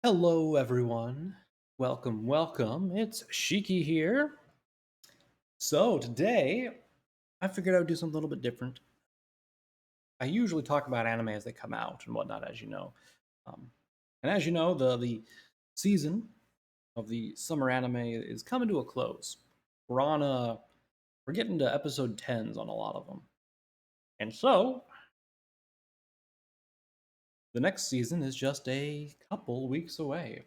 Hello, everyone. Welcome. It's Shiki here. So, today, I figured I would do something a little bit different. I usually talk about anime as they come out and whatnot, as you know. Um, and as you know, the season of the summer anime is coming to a close. We're getting to episode 10s on a lot of them. And so, the next season is just a couple weeks away.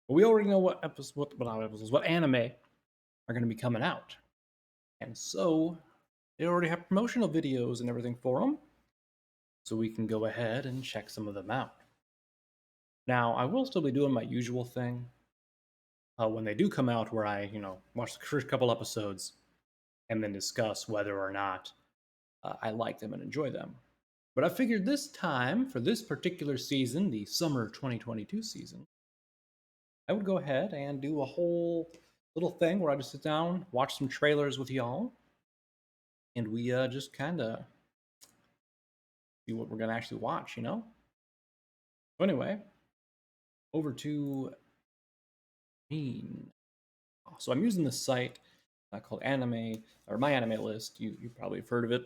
But we already know what anime are going to be coming out. And so they already have promotional videos and everything for them. So we can go ahead and check some of them out. Now, I will still be doing my usual thing when they do come out where I, watch the first couple episodes and then discuss whether or not I like them and enjoy them. But I figured this time, for this particular season, the summer 2022 season, I would go ahead and do a whole little thing where I just sit down, watch some trailers with y'all, and we just kind of see what we're going to actually watch. So anyway, over to Mean. So I'm using this site called Anime, or My Anime List. You probably have heard of it,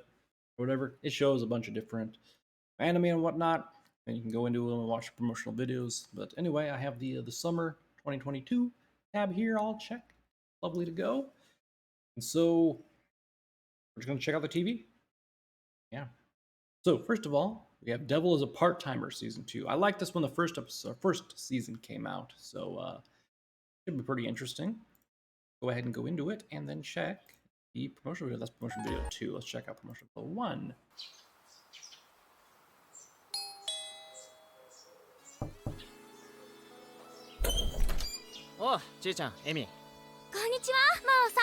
or whatever. It shows a bunch of different anime and whatnot, and you can go into them and watch promotional videos. But anyway, I have the summer 2022 tab here, all checked. Lovely to go. And so we're just gonna check out the TV. Yeah. So first of all, we have Devil is a Part-Timer season 2. I like this when the first season came out, so should be pretty interesting. Go ahead and go into it, and then check the promotional video. That's promotion video 2. Let's check out promotion video 1.おう、ちいちゃん、エミ。こんにちは、真央さ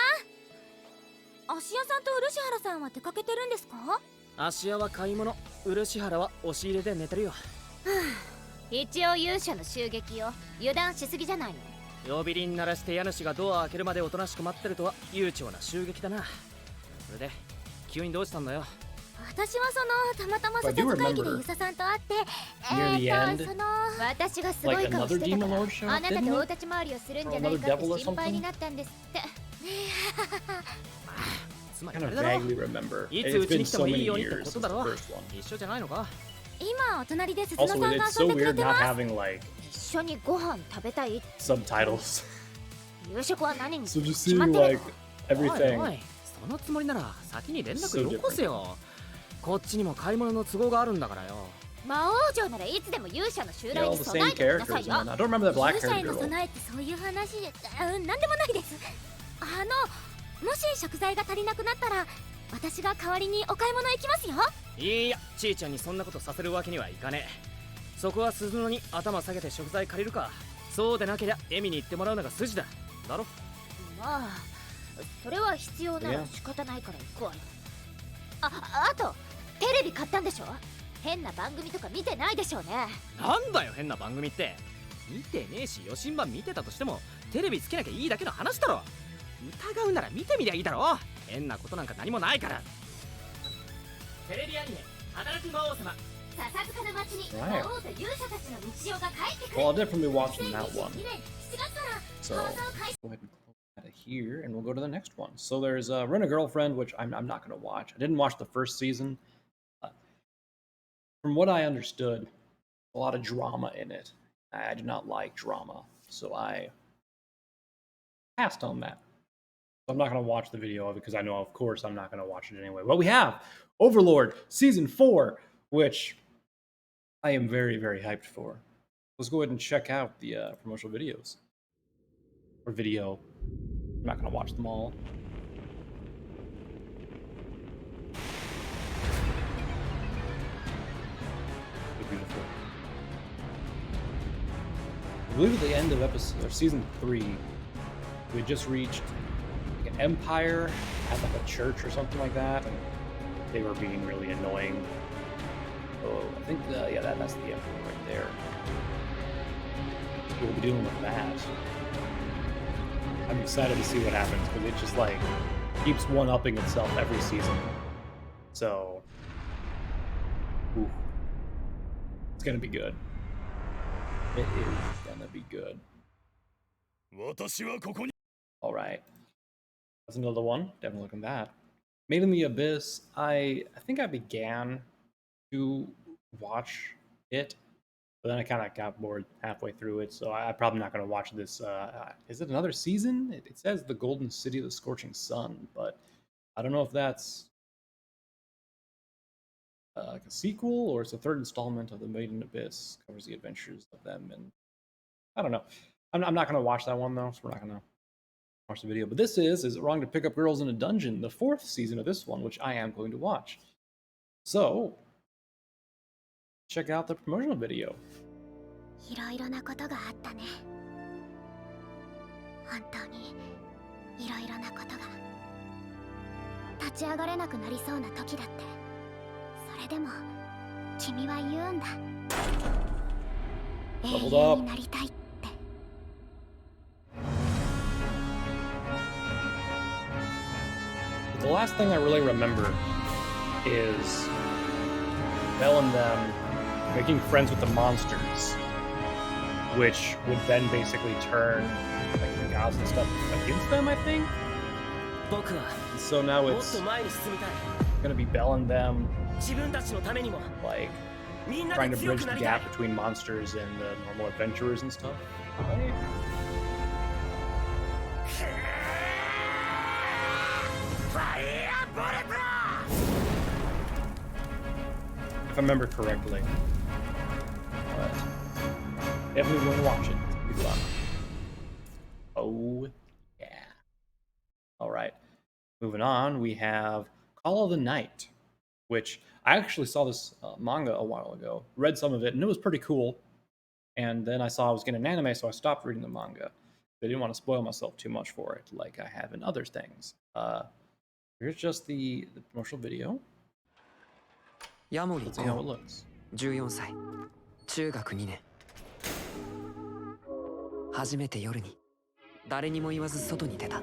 ん。芦屋さんと漆原さんは出かけてるんですか？芦屋は買い物、漆原は押し入れで寝てるよ。一応勇者の襲撃よ。油断しすぎじゃないの？呼び鈴鳴らして家主がドア開けるまでおとなしく待ってるとは悠長な襲撃だな。それで、急にどうしたんだよ。私はたまたま社長会議で遊佐さんと会って、私がすごい顔してたから、あなたと大立ち回りをするんじゃないかって心配になったんですって。つまりあれだろ。いつうちに来てもいいようにってことだろ。一緒じゃないのか。今お隣で鈴野さんが遊んでくれてます。一緒にご飯食べたい。Subtitles. 夕食は何に決 So ま just って see る。like everything. おい、そのつもりなら先に連絡よこせよ。こっちにも買い物の都合があるんだからよ。魔王城ならいつでも勇者の襲来に備えてくださいよ。 I don't remember that black 勇者へ haired の girl. 備えってそういう話で、なんでもないです。もし食材が足りなくなったら私が代わりにお買い物行きますよ。いや、ちいちゃんにそんなことさせるわけにはいかねえ。そこは鈴野に頭下げて食材借りるか。そうでなけりゃエミに行ってもらうのが筋だ。だろ。まあそれは必要なら仕方ないから行くわよ。あとテレビ買ったんでしょ。変な番組とか見てないでしょうね。なんだよ変な番組って。見てねえし、余震版見てたとしてもテレビつけなきゃいいだけの話だろ。疑うなら見てみりゃいいだろ。変なことなんか何もないから。テレビアニメ働く魔王様。笹塚の町に魔王と勇者たちの日常が帰ってくる。Well, I'll definitely be watching that one. 7月から So 放送開始。 go ahead and close that here, and we'll go to the next one. So there's Rent a Girlfriend, which I'm not going to watch. I didn't watch the first season. From what I understood, a lot of drama in it. I do not like drama, so I passed on that. I'm not going to watch the video of it because I know, of course, I'm not going to watch it anyway. But we have Overlord Season 4, which I am very, very hyped for. Let's go ahead and check out the promotional videos. Or video. I'm not going to watch them all. They're beautiful. I believe at the end of Season 3, we just reached like an empire at like a church or something like that, and they were being really annoying. So I think that's the emperor right there. We'll be dealing with that. I'm excited to see what happens because it just like keeps one-upping itself every season. So it's gonna be good. It is gonna be good. All right. That's another one. Definitely looking at that. Made in the Abyss. I think I began to watch it, but then I kind of got bored halfway through it, so I'm probably not going to watch this. Is it another season? It says the Golden City of the Scorching Sun, but I don't know if that's like a sequel or it's a third installment of the Maid in the Abyss. Covers the adventures of them, and I don't know. I'm not going to watch that one though, so we're not going to watch the video. But this is it wrong to pick up girls in a dungeon? The fourth season of this one, which I am going to watch. So check out the promotional video. いろいろなことがあったね。本当にいろいろなことが。立ち上がれなくなりそうな時だって。それでも君は言うんだ。英雄になりたいって。The last thing I really remember is Belle and them making friends with the monsters, which would then basically turn like the gods and stuff against them, I think. So now it's gonna be Belle and them like trying to bridge the gap between monsters and the normal adventurers and stuff. Right? If I remember correctly. But definitely going to watch it. Good luck. Oh, yeah. Alright. Moving on, we have Call of the Night, which I actually saw this manga a while ago. Read some of it, and it was pretty cool. And then I saw I was getting an anime, so I stopped reading the manga. I didn't want to spoil myself too much for it, like I have in other things. Here's just the promotional video. Let's see how it looks. 14歳中学2年初めて夜に誰にも言わず外に出た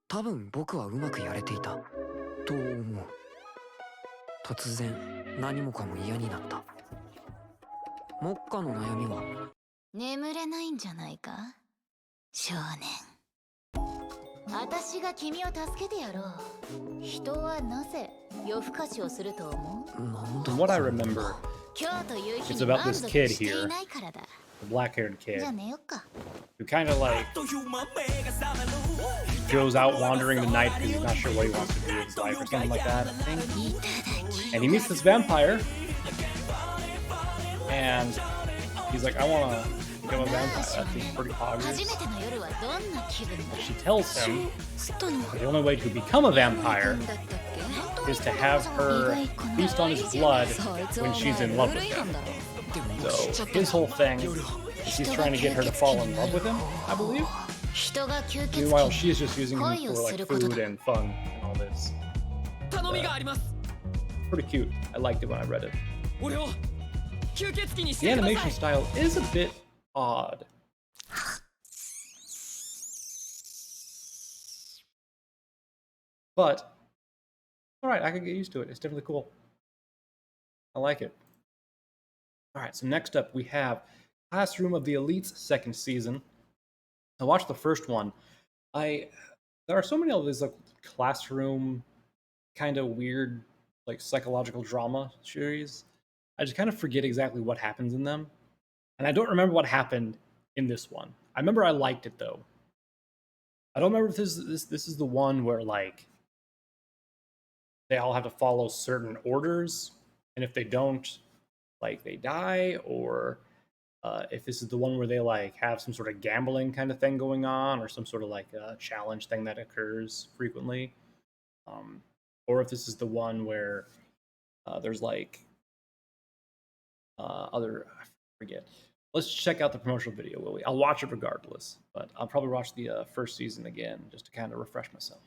多分僕はうまくやれていたと思う突然何もかも嫌になった目下の悩みは眠れないんじゃないか少年私が君を助けてやろう人はなぜ夜更かしをすると思う From what I remember, it's about this kid here, the black-haired kid, who kind of like goes out wandering the night because he's not sure what he wants to do with his life or something like that, I think. And he meets this vampire, and he's like, I want to become a vampire. That seems pretty obvious. She tells him the only way to become a vampire is to have her feast on his blood when she's in love with him. So his whole thing is he's trying to get her to fall in love with him, I believe. Meanwhile, she's just using him for like food and fun and all this. Pretty cute. I liked it when I read it. The animation style is a bit odd. But alright, I can get used to it. It's definitely cool. I like it. Alright, so next up we have Classroom of the Elite's second season. I watched the first one. There are so many of these like classroom kind of weird like psychological drama series. I just kind of forget exactly what happens in them. And I don't remember what happened in this one. I remember I liked it though. I don't remember if this is the one where like they all have to follow certain orders, and if they don't, like they die, or if this is the one where they like have some sort of gambling kind of thing going on, or some sort of like challenge thing that occurs frequently, or if this is the one where there's like I forget. Let's check out the promotional video, will we? I'll watch it regardless, but I'll probably watch the first season again just to kind of refresh myself.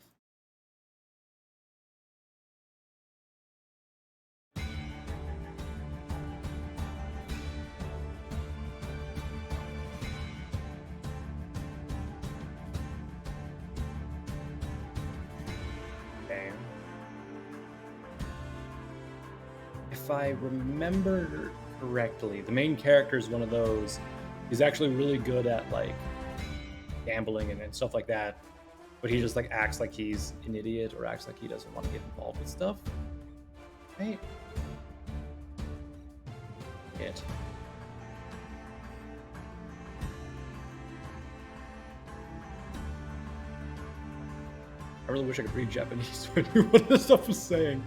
if I remember correctly, the main character is one of those. He's actually really good at like gambling and stuff like that, but he just like acts like he's an idiot or acts like he doesn't want to get involved with stuff. Right? It. I really wish I could read Japanese so I knew what this stuff was saying.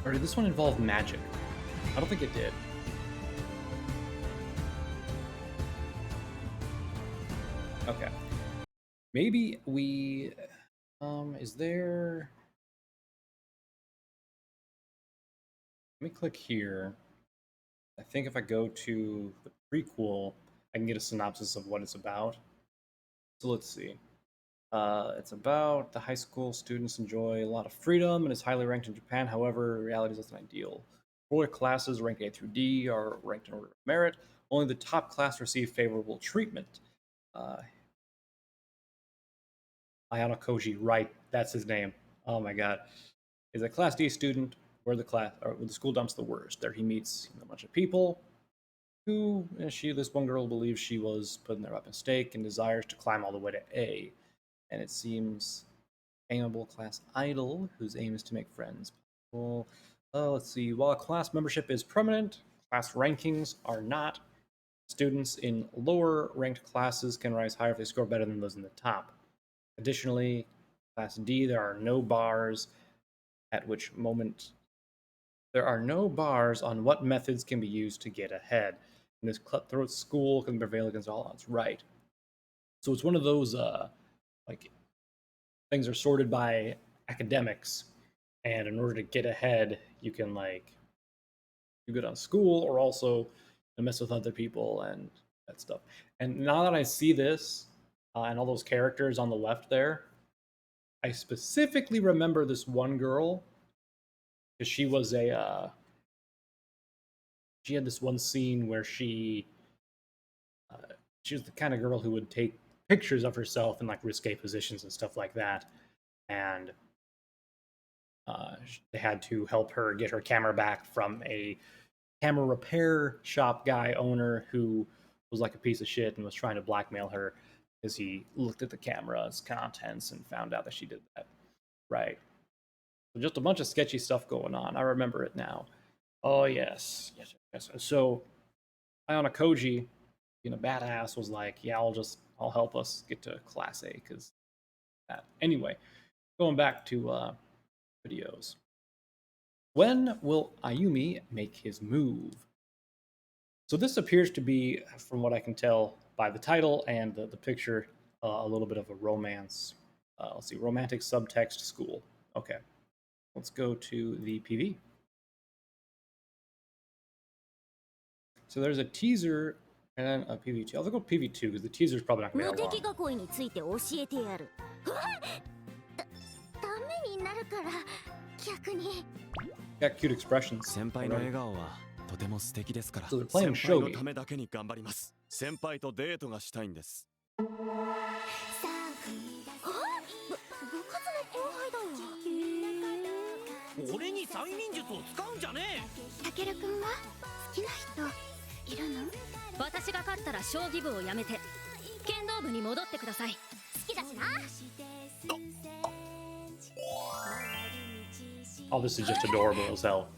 Or did this one involve magic? I don't think it did. Okay. Maybe we... is there... Let me click here. I think if I go to the prequel, I can get a synopsis of what it's about. So let's see. It's about the high school students enjoy a lot of freedom and is highly ranked in Japan. However, reality is less than ideal. 4 classes ranked A through D are ranked in order of merit. Only the top class receive favorable treatment. Ayano Koji, right? That's his name. Oh my god. Is a Class D student where the school dumps the worst. There he meets a bunch of people who this one girl believes she was put in there by mistake and desires to climb all the way to A. And it seems amiable class idol whose aim is to make friends. Well, let's see. While class membership is permanent, class rankings are not. Students in lower ranked classes can rise higher if they score better than those in the top. Additionally, Class D, there are no bars on what methods can be used to get ahead. And this cutthroat school can prevail against all odds. Right. So it's one of those like things are sorted by academics, and in order to get ahead, you can like do good on school or also mess with other people and that stuff. And now that I see this and all those characters on the left there, I specifically remember this one girl because she was she had this one scene where she was the kind of girl who would take pictures of herself in like risque positions and stuff like that, and they had to help her get her camera back from a camera repair shop guy owner who was like a piece of shit and was trying to blackmail her because he looked at the camera's contents and found out that she did that. Right. So just a bunch of sketchy stuff going on. I remember it now. Oh yes. So Ayana Koji, being a badass, was like, yeah, I'll help us get to Class A because that. Anyway, going back to videos. When will Ayumi make his move? So this appears to be, from what I can tell by the title and the picture, a little bit of a romance. Let's see, romantic subtext school. Okay, let's go to the PV. So there's a teaser and a PV2. I'll go PV2 because the teaser is probably not going to be that long. Got cute expressions. So they're playing shogi. Oh, this is just adorable as hell.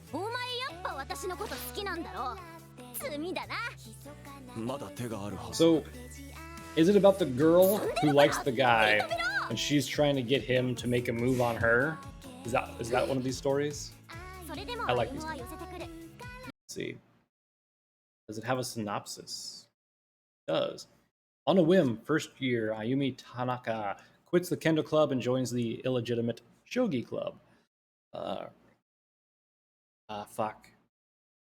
So, is it about the girl who likes the guy and she's trying to get him to make a move on her? Is that one of these stories? I like these. Let's see. Does it have a synopsis? It does. On a whim, first year, Ayumi Tanaka quits the Kendo Club and joins the illegitimate Shogi Club.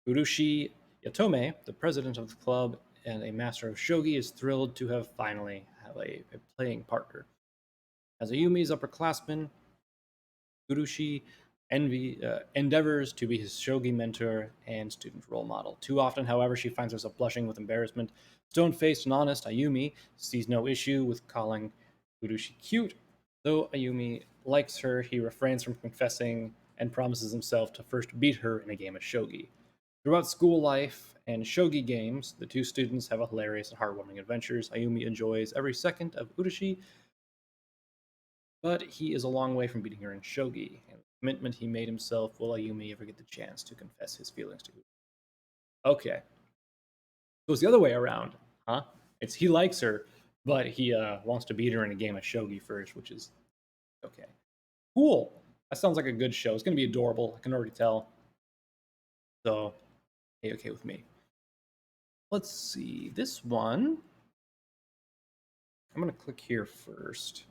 Urushi Yatome, the president of the club and a master of shogi, is thrilled to finally have a playing partner. As Ayumi's upperclassman, Urushi endeavors to be his shogi mentor and student role model. Too often, however, she finds herself blushing with embarrassment. Stone-faced and honest, Ayumi sees no issue with calling Urushi cute. Though Ayumi likes her, he refrains from confessing and promises himself to first beat her in a game of shogi. Throughout school life and shogi games, the two students have a hilarious and heartwarming adventures. Ayumi enjoys every second of Urushi, but he is a long way from beating her in shogi. And the commitment he made himself, will Ayumi ever get the chance to confess his feelings to Urushi? Okay. It goes the other way around, huh? It's he likes her, but he wants to beat her in a game of shogi first, which is okay. Cool. That sounds like a good show. It's going to be adorable. I can already tell. So, okay with me. Let's see. This one, I'm going to click here first.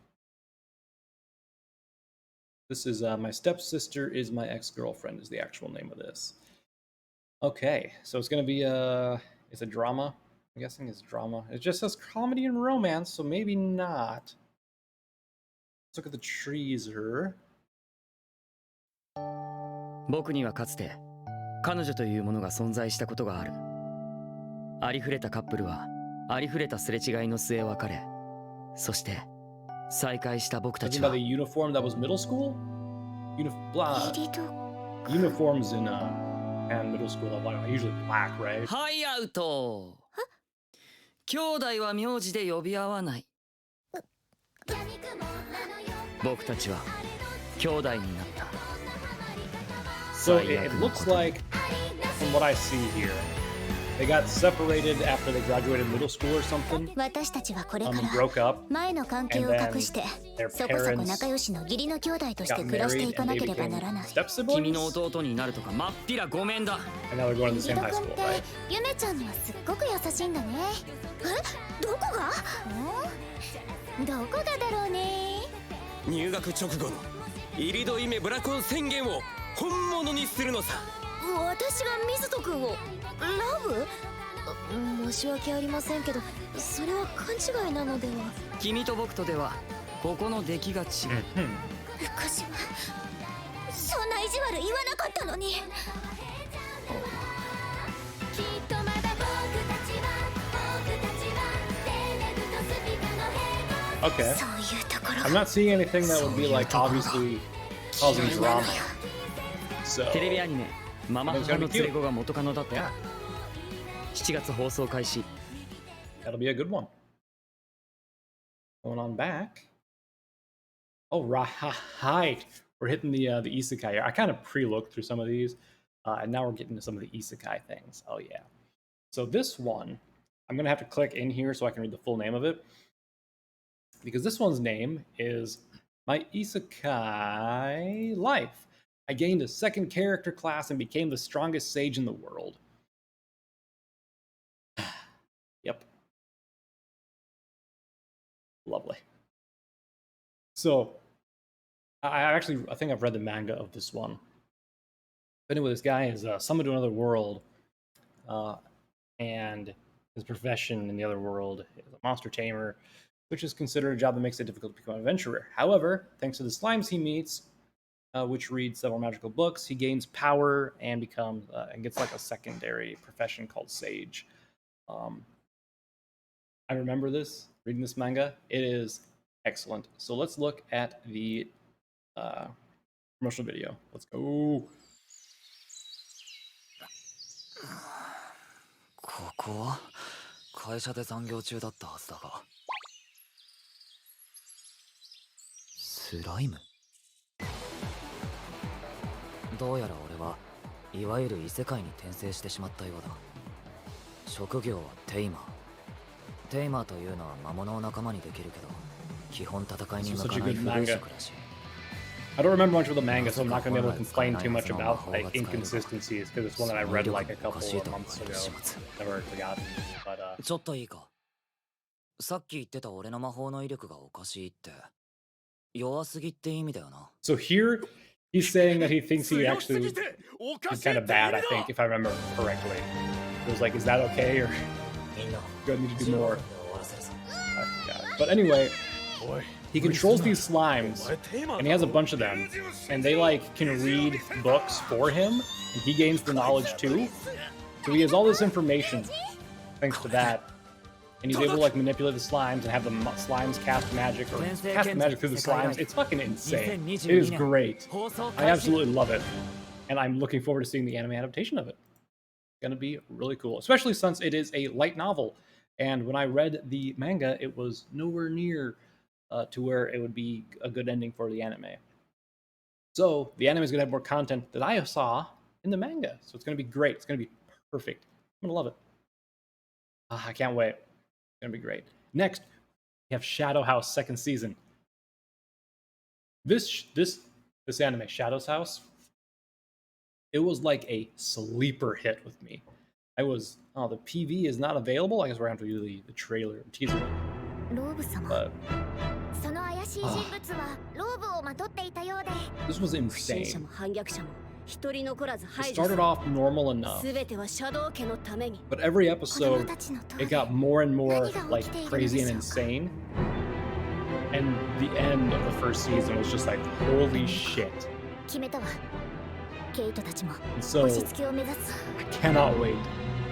This is My Stepsister is My Ex-Girlfriend is the actual name of this. Okay, so it's going to be it's a drama. I'm guessing it's drama. It just says comedy and romance, so maybe not. Let's look at the teaser. 僕にはかつて彼女というものが存在したことがある。ありふれたカップルはありふれたすれ違いの末別れ、そして再会した僕たちは。Talking about the uniform that was middle school? Uniforms in and middle school are usually black, right? はいアウト。兄弟は名字で呼び合わない。僕たちは兄弟になった。 So it looks like, from what I see here, they got separated after they graduated middle school or something. And broke up. And then their parents got married and they became step siblings. 君の弟になるとかまっぴらごめんだ。 And now they're going to the same high school, right? ゆめちゃんにはすっごく優しいんだね。どこが？どこがだろうね。入学直後のイリドイメブラコン宣言を本物にするのさ。私が水戸君をラブ？申し訳ありませんけど、それは勘違いなのでは。君と僕とではここの出来が違う。福島、そんな意地悪言わなかったのに。Okay. I'm not seeing anything that would be like obviously causing drama. So テレビアニメ「ママ母の連れ子」が元カノだったよ。7月放送開始。 That'll be a good one. Going on back. Oh, right. We're hitting the isekai here. I kind of pre-looked through some of these, and now we're getting to some of the isekai things. Oh, yeah. So this one, I'm going to have to click in here so I can read the full name of it. Because this one's name is My Isekai Life. I gained a second character class and became the strongest sage in the world. Yep. Lovely. So, I think I've read the manga of this one. But anyway, this guy is summoned to another world, and his profession in the other world is a monster tamer, which is considered a job that makes it difficult to become an adventurer. However, thanks to the slimes he meets, which read several magical books, he gains power and becomes and gets like a secondary profession called sage. I remember this, reading this manga. It is excellent. So let's look at the promotional video. Let's go. ここは会社で残業中だったはずだが。スライム？どうやら俺はいわゆる異世界に転生してしまったようだ。職業はテイマー。テイマーというのは魔物を仲間にできるけど、基本戦いに向かない不老職らしい。I don't remember much of the manga, so I'm not going to be able to complain too much about like inconsistencies because it's one that I read like a couple of months ago. Never forgotten. But ちょっといいか。さっき言ってた俺の魔法の威力がおかしいって、弱すぎって意味だよな。So here he's saying that he thinks he actually is kind of bad. I think if I remember correctly, it was like, is that okay or do I need to do more? I forgot. But anyway, He controls these slimes, and he has a bunch of them, and they like can read books for him, and he gains the knowledge too. So he has all this information thanks to that, and he's able to like manipulate the slimes and have the slimes cast magic or cast magic through the slimes. It's fucking insane. It is great. I absolutely love it, and I'm looking forward to seeing the anime adaptation of it. It's gonna be really cool, especially since it is a light novel. And when I read the manga, it was nowhere near to where it would be a good ending for the anime. So the anime is going to have more content that I saw in the manga. So it's going to be great. It's going to be perfect. I'm going to love it. I can't wait. It's going to be great. Next, we have Shadow House second season. This anime, Shadow's House, it was like a sleeper hit with me. I was, the PV is not available. I guess we're going to have to do the trailer teaser. But this was insane. It started off normal enough, but every episode it got more and more like crazy and insane. And the end of the first season was just like, holy shit. And so I cannot wait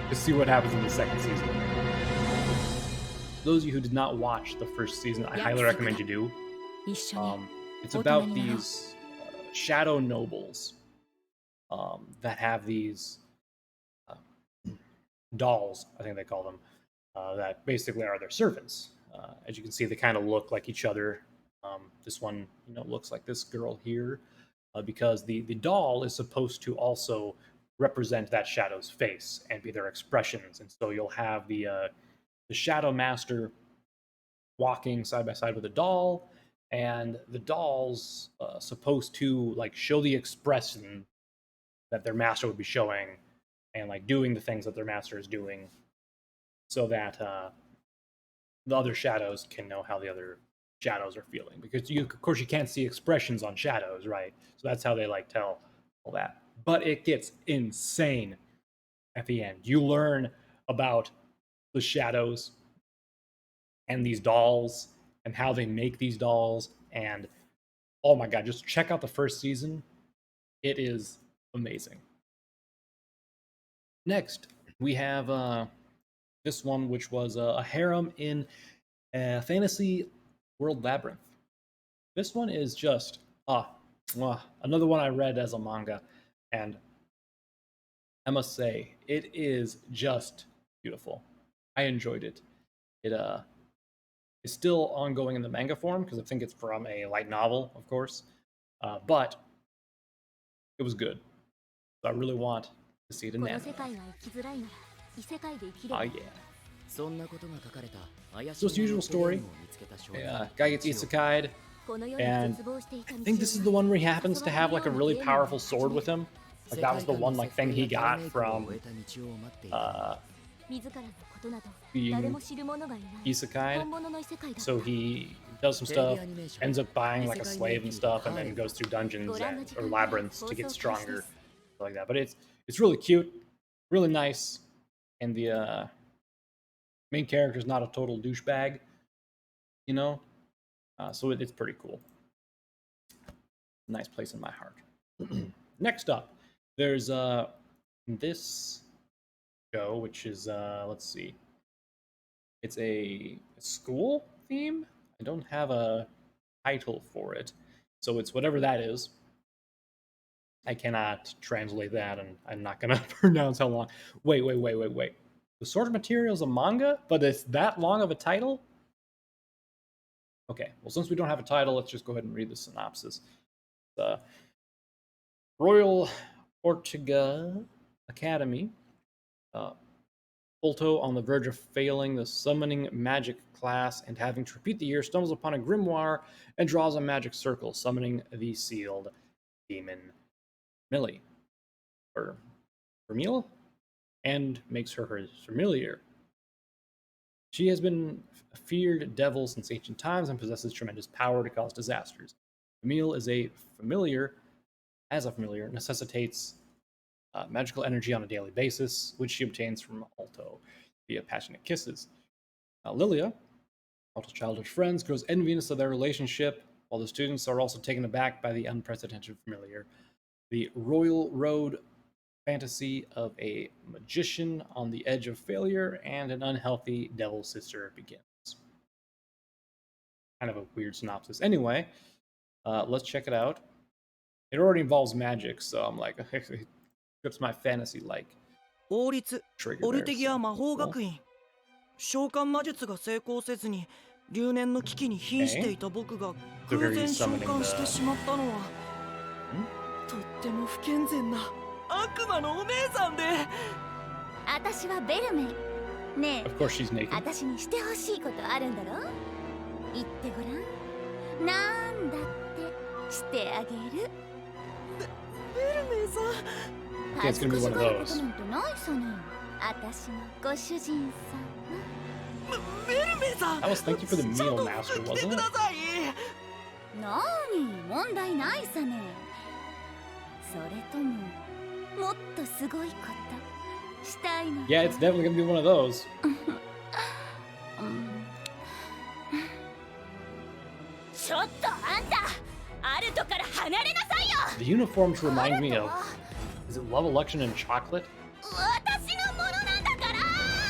to see what happens in the second season. Those of you who did not watch the first season, I highly recommend you do. It's about these shadow nobles that have these dolls, I think they call them, that basically are their servants. As you can see, they kind of look like each other. This one, looks like this girl here, because the doll is supposed to also represent that shadow's face and be their expressions. And so you'll have the shadow master walking side by side with a doll, and the doll's supposed to like show the expression that their master would be showing, and like doing the things that their master is doing, so that the other shadows can know how the other shadows are feeling. Because of course you can't see expressions on shadows, right? So that's how they like tell all that. But it gets insane at the end. You learn about the shadows and these dolls and how they make these dolls, and oh my god, just check out the first season. It is amazing. Next, we have this one, which was a harem in Fantasy World Labyrinth. This one is just another one I read as a manga, and I must say, it is just beautiful. I enjoyed it. It is still ongoing in the manga form because I think it's from a light novel, of course, but it was good. So I really want to see it in anime. Oh yeah. So it's the usual story. Guy gets isekai'd, and I think this is the one where he happens to have like a really powerful sword with him. Like that was the one like thing he got from being isekai. So he does some stuff, ends up buying like a slave and stuff, and then goes through dungeons or labyrinths to get stronger, like that. But it's really cute, really nice, and the main character is not a total douchebag, so it's pretty cool. Nice place in my heart. Next up, there's this show, which is let's see, it's a school theme. I don't have a title for it, so it's whatever that is. I cannot translate that, and I'm not gonna pronounce how long. Wait. The source material is a manga, but it's that long of a title? Okay, well, since we don't have a title, let's just go ahead and read the synopsis. The Royal Ortega Academy. Ulto, on the verge of failing the summoning magic class and having to repeat the year, stumbles upon a grimoire and draws a magic circle, summoning the sealed demon Millie. Or Vermeil? And makes her his familiar. She has been a feared devil since ancient times and possesses tremendous power to cause disasters. Vermeil is a familiar, necessitates magical energy on a daily basis, which she obtains from Alto via passionate kisses. Lilia All childhood friends grows envious of their relationship, while the students are also taken aback by the unprecedented familiar. The Royal Road fantasy of a magician on the edge of failure and an unhealthy devil sister begins. Kind of a weird synopsis. Anyway, let's check it out. It already involves magic, so I'm like, what's my fantasy like? 王立 Trigger オル there, テギア so 魔法 cool. 学院召喚魔術が成功せずに留年の危機に瀕していた僕が So 偶 here 然 he's 召 summoning 喚して the. しまったのはとっても不健全な悪魔のお姉さんで私はベルメイ。ね Of course, she's え、 naked. 私にしてほしいことあるんだろ？言ってごらん。なんだってしてあげる。ベルメイさん Okay, it's 恥ず gonna か be し one が of ること those. なんてないさね。私のご主人様。ベルメイさん I was thinking for the ちゃん meal と master, 来て wasn't くだ it? さいなーに問題ないさね。それとももっとすごいことしたいのか。 Yeah, it's definitely gonna be one of those. ちょっとあんた、アルトから離れなさいよ。 The uniforms remind me of. Is it Love Election and Chocolate? 私のものなんだから。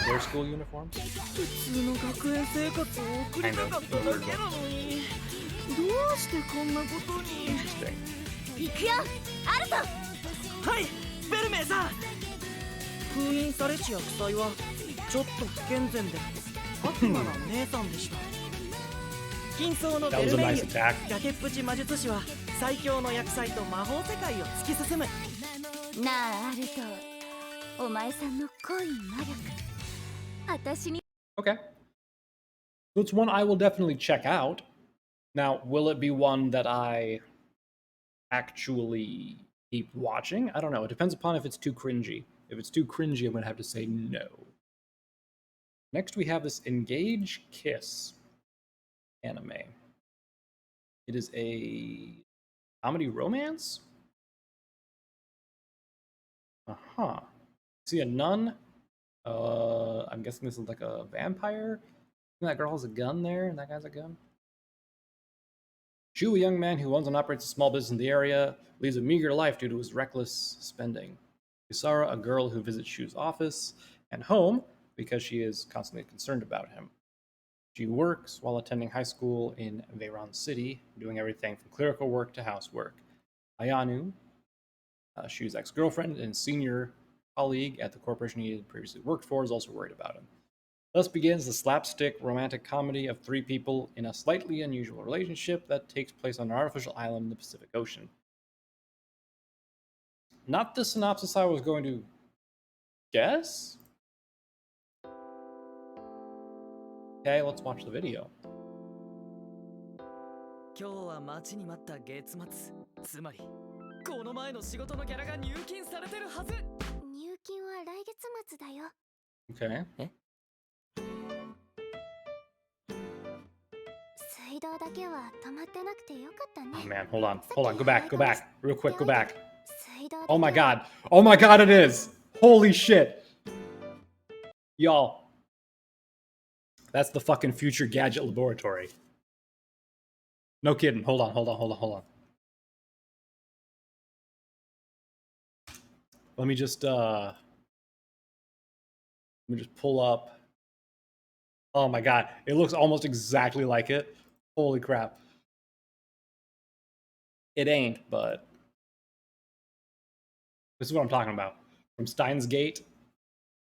Their school uniforms? 普通の学園生活を送りたかっただけなのにどうしてこんなことに Interesting. 行くよ、アルト。はいベルメイさん封印されし厄災はちょっと不健全で悪魔なお姉さんでした金層の That ベ was ル a メイ nice ユ attack. 崖っぷち魔術師は最強の厄災と魔法世界を突き進むなあ、アルト。お前さんの濃い魔力。私に。 Okay. So it's one I will definitely check out. Now, will it be one that I actually keep watching? I don't know. It depends upon if it's too cringy. If it's too cringy, I'm going to have to say no. Next, we have this Engage Kiss anime. It is a comedy romance? Uh-huh. See a nun? I'm guessing this is like a vampire? That girl has a gun there, and that guy's a gun. Shu, a young man who owns and operates a small business in the area, leads a meager life due to his reckless spending. Isara, a girl who visits Shu's office and home because she is constantly concerned about him. She works while attending high school in Veyron City, doing everything from clerical work to housework. Ayanu, Shu's ex-girlfriend and senior colleague at the corporation he had previously worked for, is also worried about him. Thus begins the slapstick romantic comedy of three people in a slightly unusual relationship that takes place on an artificial island in the Pacific Ocean. Not the synopsis I was going to guess? Okay, let's watch the video. 今日は待ちに待った月末、つまりこの前の仕事のギャラが入金されてるはず。入金は来月末だよ。 Okay. 水道だけは止まってなくてよかったね。 Oh man, hold on. Go back, real quick, go back. 水道だけ Oh my god, it is! Holy shit! Y'all. That's the fucking future Gadget laboratory. No kidding. Hold on. Let me just pull up. Oh my god, it looks almost exactly like it. Holy crap. It ain't, but this is what I'm talking about. From Steins Gate.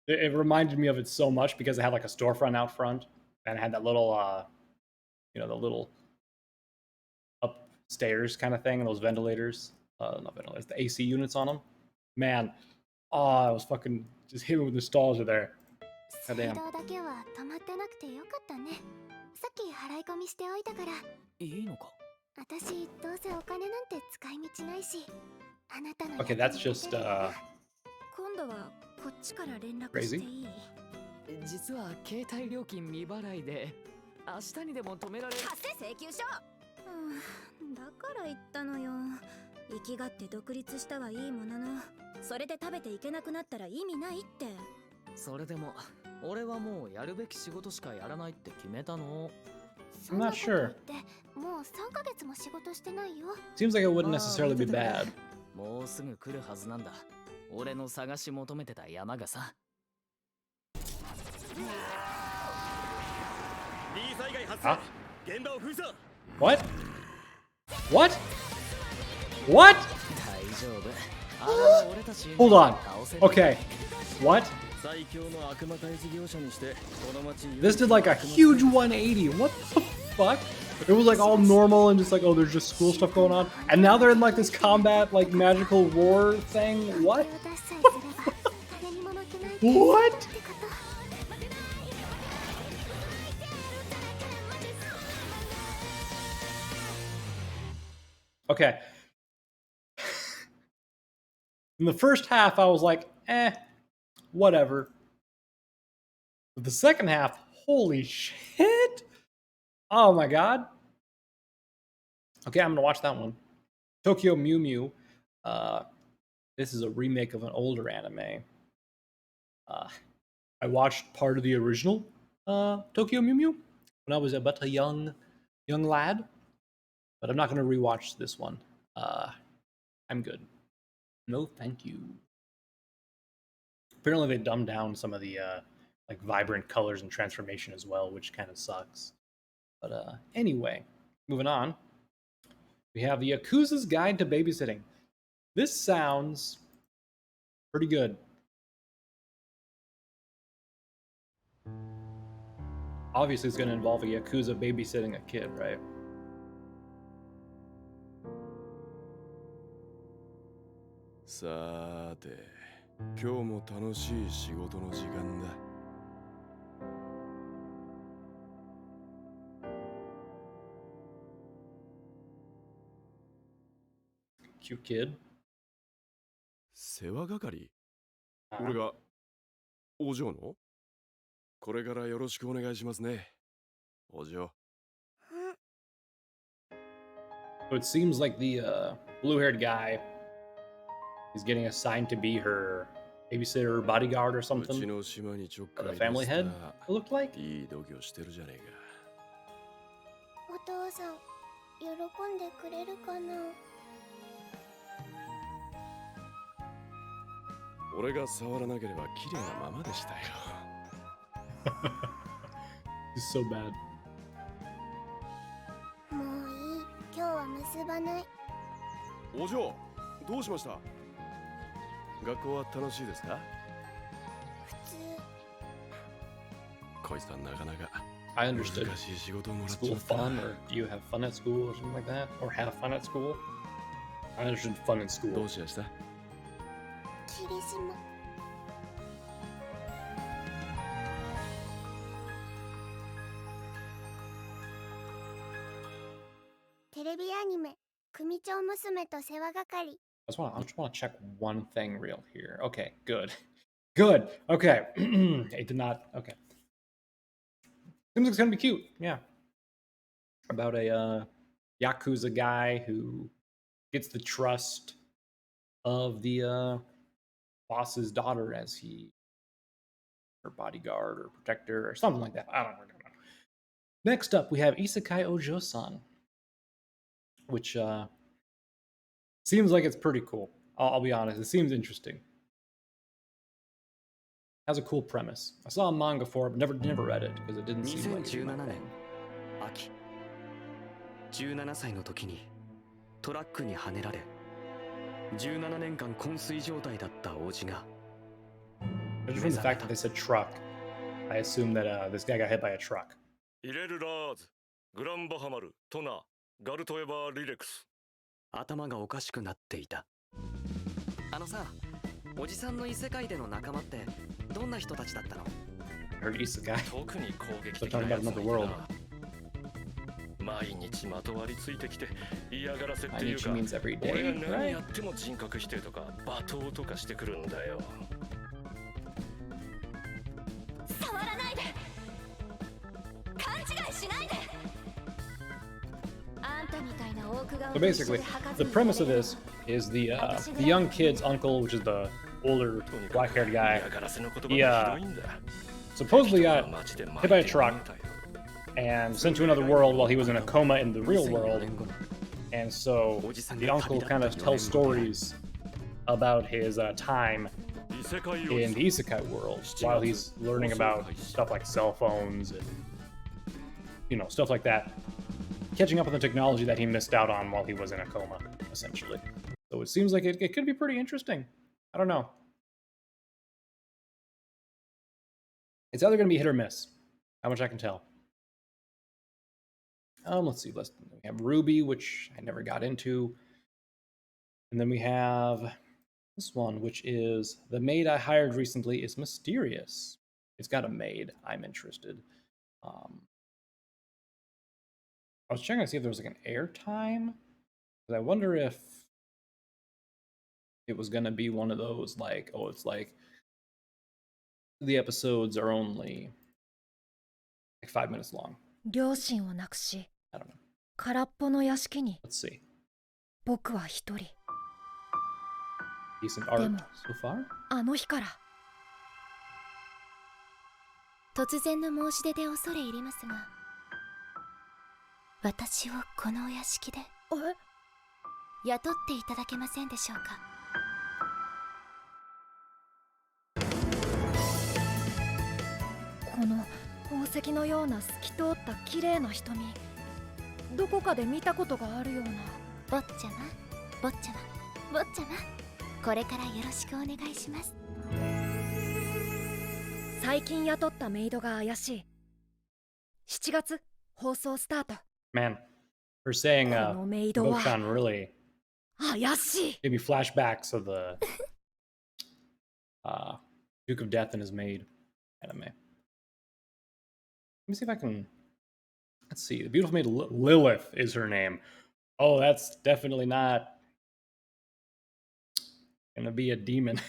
It reminded me of it so much because it had like a storefront out front and it had that little the little upstairs kind of thing and those ventilators. Not ventilators, the AC units on them. Man, I was fucking just hit with nostalgia there. 水 Goddamn. 道だけは止まってなくてよかったね。さっき払い込みしておいたから。いいのか。私どうせお金なんて使い道ないし。あなたの Okay, that's just 今度はこっちから連絡 Crazy? していい？実は携帯料金未払いで明日にでも止められ。発生請求書。だから言ったのよ。生きがって独立したはいいものの、それで食べていけなくなったら意味ないって。それでも俺はもうやるべき仕事しかやらないって決めたの。I'm not sure. もう3ヶ月も仕事してないよ。 Seems like it wouldn't necessarily be bad. もうすぐ来るはずなんだ。俺の探し求めてた山がさ。 B 災害発あ生現場を封鎖 What? What? What? 大丈夫。あ俺たち Hold on. 倒せる Okay. What? 最強の悪魔退治業者にしてこの町 This did like a huge 180. What the fuck? It was like all normal and just like, oh, there's just school stuff going on. And now they're in like this combat, like magical war thing. What? What? Okay. In the first half, I was like, whatever. But the second half, holy shit! Oh my god. Okay, I'm gonna watch that one. Tokyo Mew Mew. This is a remake of an older anime. I watched part of the original Tokyo Mew Mew when I was but a young lad. But I'm not gonna rewatch this one. I'm good. No, thank you. Apparently, they dumbed down some of the like vibrant colors and transformation as well, which kind of sucks. But anyway, moving on. We have the Yakuza's Guide to Babysitting. This sounds pretty good. Obviously, it's going to involve a Yakuza babysitting a kid, right? Cute kid. 世話係俺がお嬢のこれからよろしくお願いしますねお嬢 So it seems like the blue-haired guy is getting assigned to be her babysitter or bodyguard or something. Or the family head, it looked like. いい度胸してるじゃねえかお父さん、喜んでくれるかな。俺が触らなければ綺麗なままでしたよ He's so bad. もういい、今日は結ばない。お嬢どうしました学校は楽しいですか普通。こいつはなかなか I understood. 難しい仕事をもらっち School ゃった fun, or do you have fun at school or something like that? Or have fun at school? I understood fun in ど school. うしました霧島。テレビアニメ、組長娘と世話係。I just want to check one thing real here. Okay, good. Good. Okay. It did not. Okay. Seems like it's going to be cute. Yeah. About a Yakuza guy who gets the trust of the boss's daughter as her bodyguard or protector or something like that. I don't know. Next up, we have Isekai Ojo-san, which seems like it's pretty cool. I'll be honest. It seems interesting. Has a cool premise. I saw a manga for it, but never read it because it didn't seem like it. 2017年秋17歳の時にトラックにはねられ17年間昏睡状態だった王子が Just from the fact that they said truck, I assume that this guy got hit by a truck. イレルラーズグランバハマルトナガルトエバーリレックス頭がおかしくなっていたあのさおじさんの異世界での仲間ってどんな人たちだったの I heard Isekai. 特に攻撃 They're 的 talking な about やつ another もい world. たな毎日まとわりついてきて嫌がらせっていう Anichi か means every 俺が day, 何 right? やっても人格否定とか罵倒とかしてくるんだよ触らないで。勘違いしないで。あんたみたいな大久顔 So basically, the premise of this is the young kid's uncle, which is the older black-haired guy. 嫌がらせの言葉が He ひどいんだ supposedly got hit by a truck, and sent to another world while he was in a coma in the real world. And so the uncle kind of tells stories about his time in the Isekai world while he's learning about stuff like cell phones and, you know, stuff like that. Catching up on the technology that he missed out on while he was in a coma, essentially. So it seems like it could be pretty interesting. I don't know. It's either going to be hit or miss. How much I can tell. Let's see. We have Ruby, which I never got into. And then we have this one, which is the maid I hired recently is mysterious. It's got a maid. I'm interested. I was checking to see if there was like an airtime. But I wonder if it was going to be one of those like, oh, it's like the episodes are only like 5 minutes long. 両親を亡くし、 I don't know. 空っぽの屋敷に Let's see. 僕は一人。 Decent art Demo. so far. あの日から。突然の申し出で恐れ入りますが、私をこのお屋敷で雇っていただけませんでしょうか。この宝石のような透き通った綺麗な瞳、どこかで見たことがあるような。坊ちゃま、坊ちゃま、坊ちゃま、これからよろしくお願いします。最近雇ったメイドが怪しい。7月放送スタート。 Man, for saying このメイドは Bochan really 怪しい。 gave me flashbacks of the Duke of Death and his maid anime. Let me see if I can. Let's see. The beautiful maid Lilith is her name. Oh, that's definitely not gonna be a demon.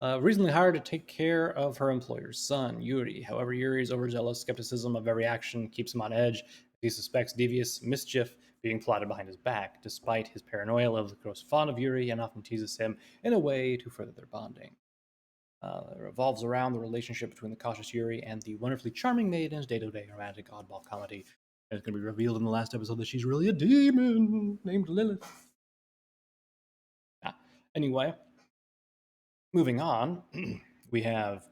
Recently hired to take care of her employer's son, Yuri. However, Yuri's overzealous skepticism of every action keeps him on edge. He suspects devious mischief being plotted behind his back. Despite his paranoia, Lilith grows fond of Yuri and often teases him in a way to further their bonding. It revolves around the relationship between the cautious Yuri and the wonderfully charming maid in his day-to-day romantic oddball comedy. And it's going to be revealed in the last episode that she's really a demon named Lilith. Anyway, moving on, we have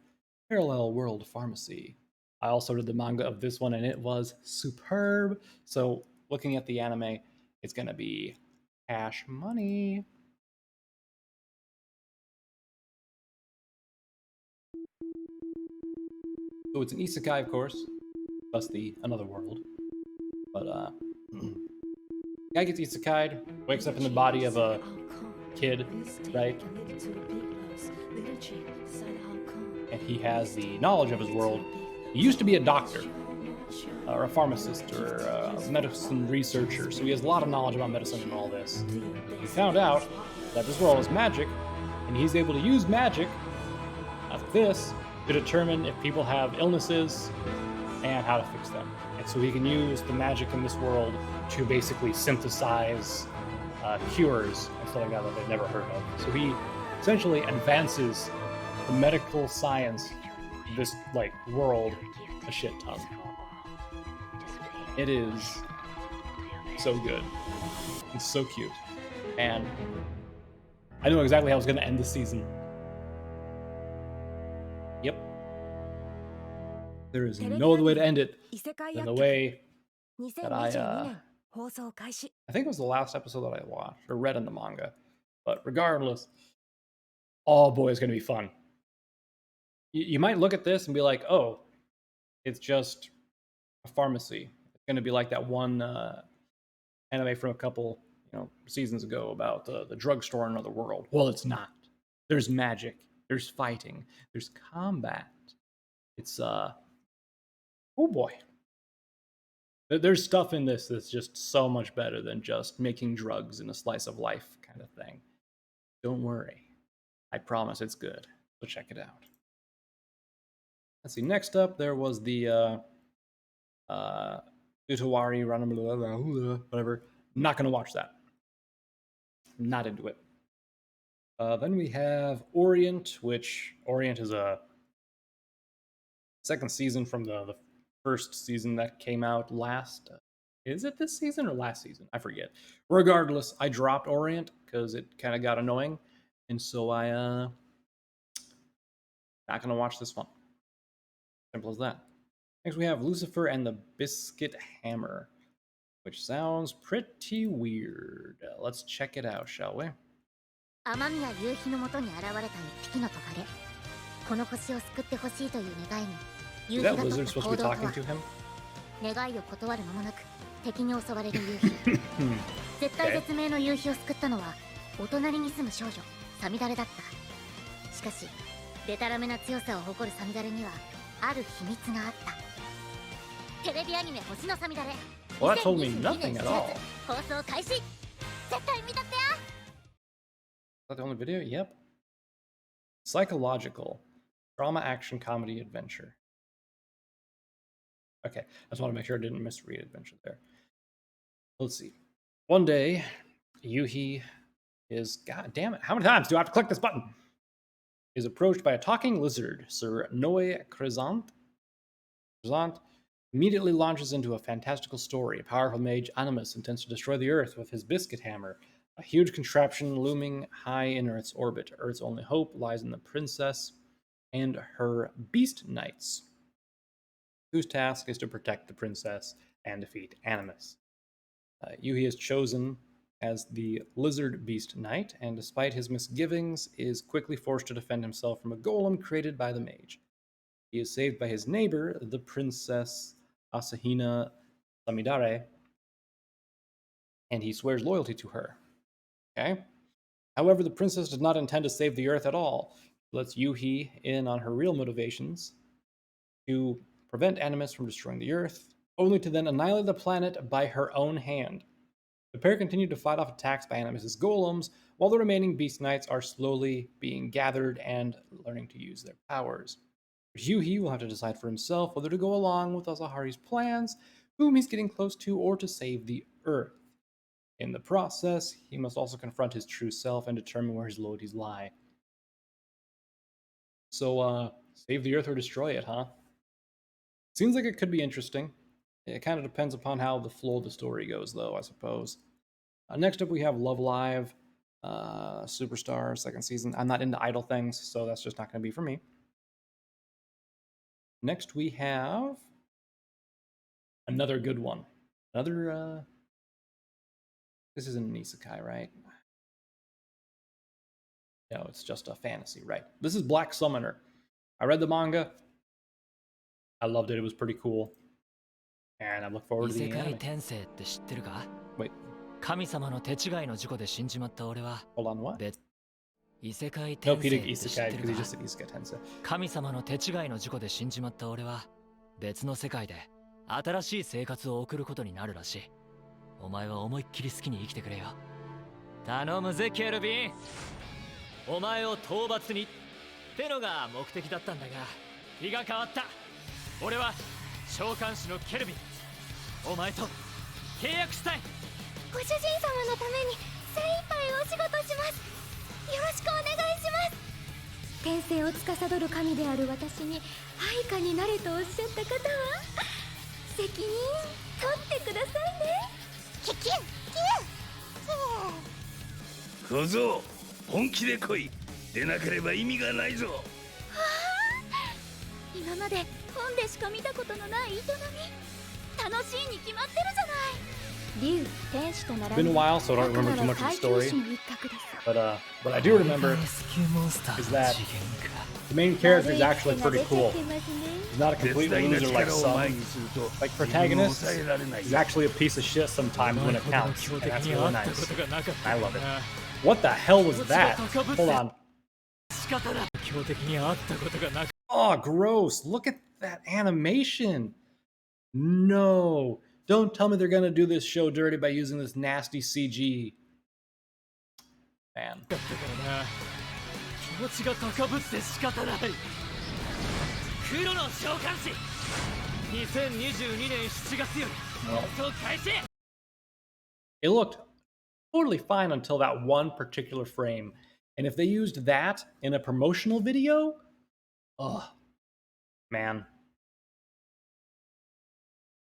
Parallel World Pharmacy. I also read the manga of this one, and it was superb. So, looking at the anime, it's going to be cash money. So it's an isekai, of course, plus the another world. But guy gets isekai'd, wakes up in the body of a kid, right? And he has the knowledge of his world. He used to be a doctor, or a pharmacist, or a medicine researcher, so he has a lot of knowledge about medicine and all this. He found out that this world is magic, and he's able to use magic, this, to determine if people have illnesses and how to fix them. And so he can use the magic in this world to basically synthesize cures and stuff like that that they've never heard of. So he essentially advances the medical science of this like world a shit ton. It is so good. It's so cute. And I knew exactly how I was going to end the season. Yep. There is no other way to end it than the way that I think it was the last episode that I watched or read in the manga. But regardless, oh boy, it's going to be fun. You might look at this and be like, oh, it's just a pharmacy. It's going to be like that one anime from a couple seasons ago about the drugstore in another world. Well, it's not. There's magic. There's fighting. There's combat. It's oh boy. There's stuff in this that's just so much better than just making drugs in a slice of life kind of thing. Don't worry. I promise it's good. So check it out. Let's see. Next up, there was the Utawari Ranam, whatever. Not going to watch that. Not into it. Then we have Orient, which Orient is a second season from the first season that came out last. Is it this season or last season? I forget. Regardless, I dropped Orient because it kind of got annoying, and so I not gonna watch this one. Simple as that. Next, we have Lucifer and the Biscuit Hammer, which sounds pretty weird. Let's check it out, shall we? 雨宮夕日のもとに現れた一匹のトカゲ。この星を救ってほしいという願いに、夕 Is 日 that が取 Lizard った supposed 行 to be 動と talking は to him? 願いを断る間もなく敵に襲われる夕日。絶体絶命の夕日を救ったのはお隣に住む少女サミダレだった。しかしデタラメな強さを誇るサミダレにはある秘密があった。テレビアニメ星のサミダレ。 Well, that told me 2022 nothing 年 at 4 all. 月放送開始。絶対見たってや。 Is that the only video? Yep. Psychological. Drama, action, comedy, adventure. Okay, I just want to make sure I didn't misread adventure there. Let's see. One day, Yuhi is... God damn it, how many times do I have to click this button? Is approached by a talking lizard, Sir Noe Crescent. Crescent immediately launches into a fantastical story. A powerful mage, Animus, intends to destroy the Earth with his biscuit hammer, a huge contraption looming high in Earth's orbit. Earth's only hope lies in the princess and her beast knights, whose task is to protect the princess and defeat Animus. Yuhi is chosen as the lizard beast knight, and despite his misgivings, is quickly forced to defend himself from a golem created by the mage. He is saved by his neighbor, the princess Asahina Samidare, and he swears loyalty to her. Okay? However, the princess does not intend to save the Earth at all. She lets Yuhi in on her real motivations to prevent Animus from destroying the Earth, only to then annihilate the planet by her own hand. The pair continue to fight off attacks by Animus's golems, while the remaining Beast Knights are slowly being gathered and learning to use their powers. Yuhi will have to decide for himself whether to go along with Asahari's plans, whom he's getting close to, or to save the Earth. In the process, he must also confront his true self and determine where his loyalties lie. So, save the Earth or destroy it, huh? Seems like it could be interesting. It kind of depends upon how the flow of the story goes, though, I suppose. Next up, we have Love Live, Superstar, second season. I'm not into idol things, so that's just not going to be for me. Next, we have another good one. Another, this isn't an isekai, right? No, it's just a fantasy, right? This is Black Summoner. I read the manga. I loved it. It was pretty cool. And I look forward to the 異世界 anime. 転生って知ってるか？ Wait, 神様の手違いの事故で死んじまった俺は hold on, what? 別異世界 No, 転 he 生 did って知っ isekai てる because he か？ just said isekai tensei. 神様の手違いの事故で死んじまった俺は別の世界で新しい生活を送ることになるらしい。お前は思いっきり好きに生きてくれよ。頼むぜケルビン。お前を討伐にってのが目的だったんだが気が変わった。俺は召喚師のケルビン。お前と契約したい。ご主人様のために精一杯お仕事します。よろしくお願いします。転生を司る神である私に配下になれとおっしゃった方は責任取ってくださいね。キュキュキュ小僧、本気で来い。でなければ意味がないぞ。今まで本でしか見たことのない営み楽しいに決まってるじゃない。竜天使と並 It's been a while, so I don't remember too much of the story. の一角です。 But what I do remember is that the main character is actually pretty cool. He's not a 絶 complete 大な loser like 力を some 前にすると like 自分を protagonists. 抑えられない He's actually a piece of shit sometimes when it counts, and that's really nice. I love it. What the hell was that? Hold on. 仕方ない。強敵に会ったことがなく Oh, gross. Look at that animation. No. Don't tell me they're going to do this show dirty by using this nasty CG. Man. だったからな。気持ちが高ぶって仕方ない。黒の召喚師2022年7月より放送開始。 It looked totally fine until that one particular frame. And if they used that in a promotional video, oh, man.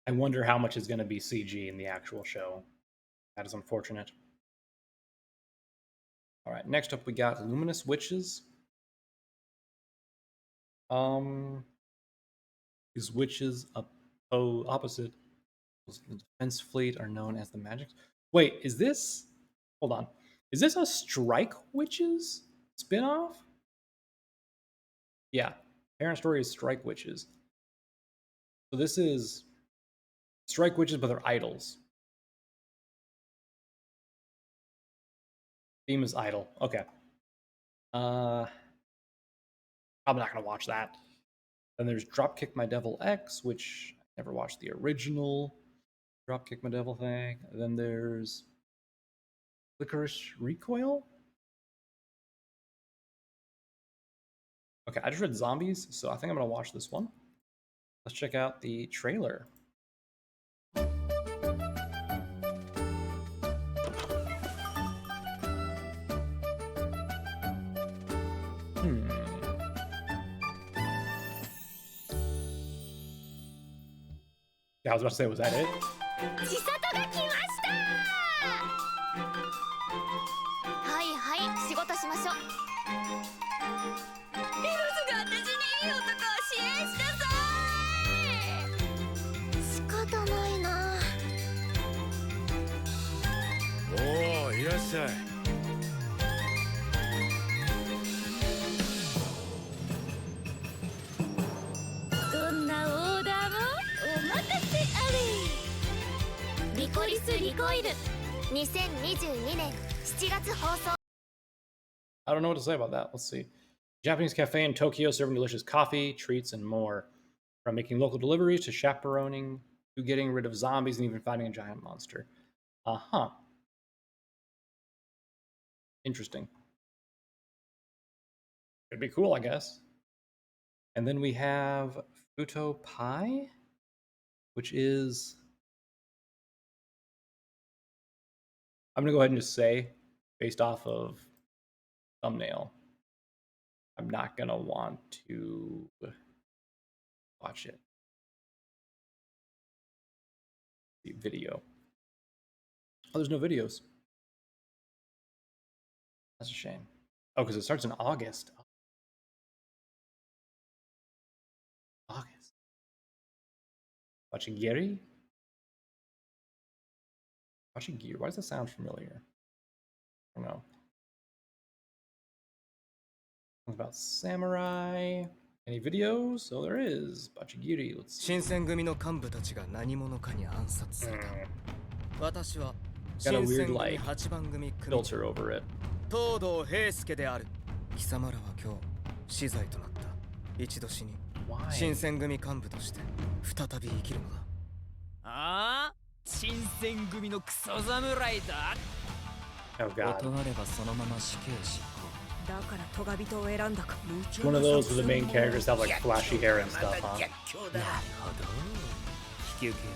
I wonder how much is going to be CG in the actual show. That is unfortunate. All right, next up we got Luminous Witches. These witches opposite the defense fleet are known as the Magic. Wait, is this? Hold on. Is this a Strike Witches spinoff? Yeah, parent story is Strike Witches. So this is Strike Witches, but they're idols. Theme is idol. Okay. Probably not gonna watch that. Then there's Dropkick My Devil X, which I never watched the original Dropkick My Devil thing. And then there's Licorice Recoil. Okay, I just read Zombies, so I think I'm gonna watch this one. Let's check out the trailer. Yeah, I was about to say, was that it? 千里が来ましたはいはい仕事しましょうヒロズが私にいい男を支援しなさい仕方ないなおおいらっしゃいどんなオーダーもお任せあれリコリスリコイル2022年7月放送 I don't know what to say about that. Let's see. Japanese cafe in Tokyo serving delicious coffee, treats, and more. From making local deliveries to chaperoning to getting rid of zombies and even fighting a giant monster. Uh-huh. Interesting. Could be cool, I guess. And then we have Futo Pie, which is... I'm going to go ahead and just say, based off of thumbnail, I'm not going to want to watch it. The video. Oh, there's no videos. That's a shame. Oh, because it starts in August. August. Watching Yuri? Watching Gear. Why does that sound familiar? I don't know. Something about samurai. Any videos? Oh, there is. Bachigiri. Let's see. 新選組の幹部たちが何者かに暗殺された。私は Got a 新 weird 選組 like 8番組組 filter over it. 東堂平介である。貴様らは今日死罪となった。一度死に Why? 新選組幹部として再び生きるのだ。ああ、新選組のクソ侍だ。 Oh god. 断ればそのまま死刑執行。だからトガ人を選んだか One of those where the main characters have like flashy hair and stuff, huh? なるほど。引き受けよ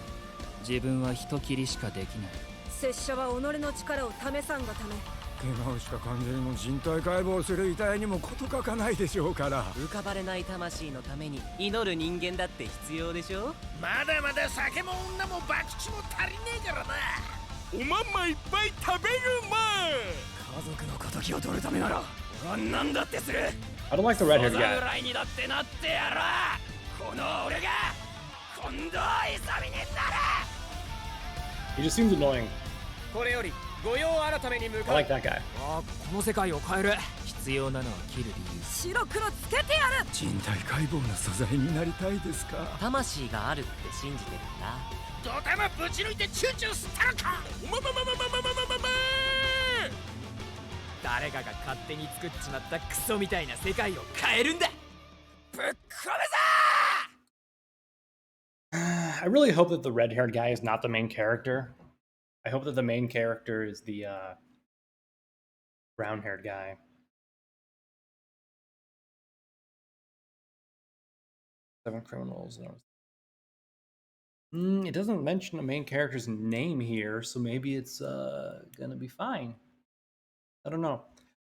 う。自分は人斬りしかできない。拙者は己の力を試さんがため怪我をした患者の人体解剖する遺体にも事欠かないでしょうから。浮かばれない魂のために祈る人間だって必要でしょ。まだまだ酒も女も博打も足りねえからなおまんまいっぱい食べるま家族の仇を取るためなら俺は何だってする。 I don't like the red haired 小 guy. 侍にだってなってやろう。この俺が近藤勇になる。 He just seems annoying. これより御用改めに向か I う。 like that guy. この世界を変える。必要なのは切る理由。白黒つけてやる人体解剖の素材になりたいですか。魂があるって信じてるんだ。ドタマぶち抜いてチューチュー吸ったのか誰かが勝手に作っちまったクソみたいな世界を変えるんだ。ぶっ込むぞ。 I really hope that the red haired guy is not the main character. I hope that the main character is the brown haired guy. Seven criminals. It doesn't mention the main character's name here, so maybe it's gonna be fine. I don't know.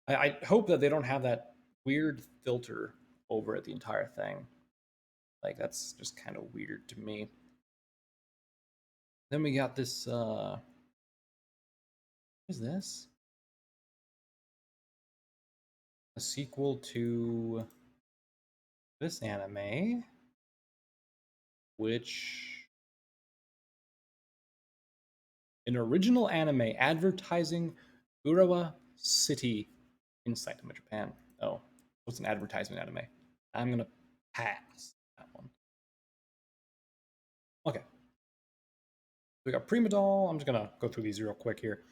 I hope that they don't have that weird filter over it the entire thing. Like, that's just kind of weird to me. Then we got this, what is this? A sequel to this anime, which an original anime advertising Urawa City in Saitama, Japan. Oh, what's an advertisement anime? I'm gonna pass that one. Okay. We got Prima Doll. I'm just gonna go through these real quick here.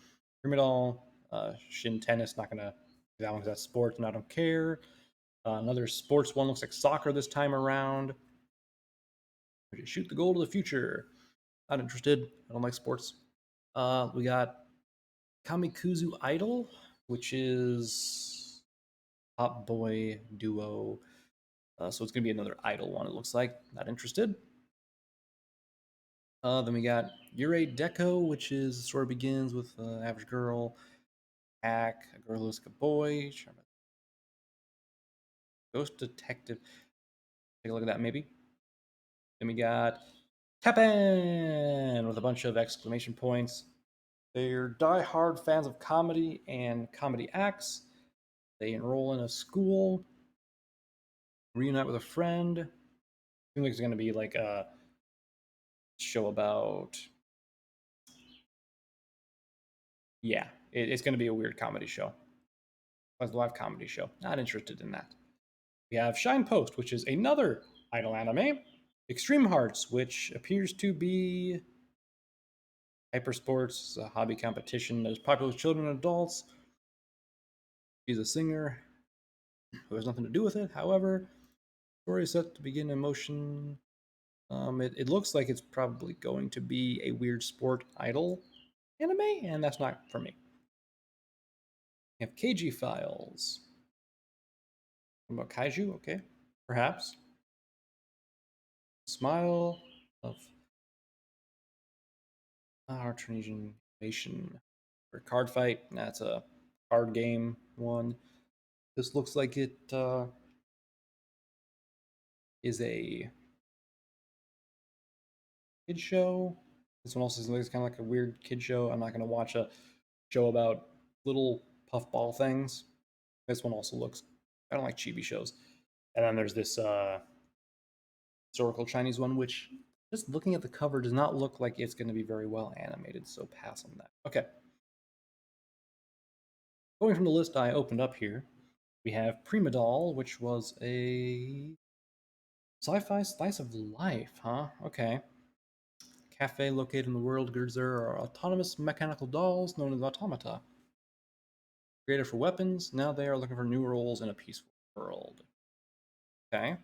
Prima Doll, Shin Tennis, not gonna do that one because that's sports and I don't care. Another sports one looks like soccer this time around. Shoot the goal to the future. Not interested. I don't like sports. We got Kamikuzu Idol, which is Top Boy Duo. So it's gonna be another idol one. It looks like. Not interested. Then we got Yuri Deco, which is the story begins with average girl, hack, a girl who looks like a boy. Ghost detective. Take a look at that, maybe. Then we got Tappen with a bunch of exclamation points. They're die-hard fans of comedy and comedy acts. They enroll in a school, reunite with a friend. Seems like it's going to be like a show about. Yeah, it's going to be a weird comedy show. Like a live comedy show. Not interested in that. We have Shine Post, which is another idol anime. Extreme Hearts, which appears to be hypersports, a hobby competition that is popular with children and adults. He's a singer who has nothing to do with it. However, story is set to begin in motion. It looks like it's probably going to be a weird sport idol anime, and that's not for me. We have KG Files. What about Kaiju? Okay, perhaps. Smile of our Tunisian nation. For card fight, that's a card game one. This looks like it is a kid show. This one also looks kind of like a weird kid show. I'm not going to watch a show about little puffball things. This one also looks, I don't like chibi shows. And then there's this historical Chinese one, which just looking at the cover does not look like it's going to be very well animated, so pass on that. Okay. Going from the list I opened up here, we have Prima Doll, which was a sci-fi slice of life, huh? Okay. Cafe located in the world girds there are autonomous mechanical dolls known as automata. Created for weapons, now they are looking for new roles in a peaceful world. Okay.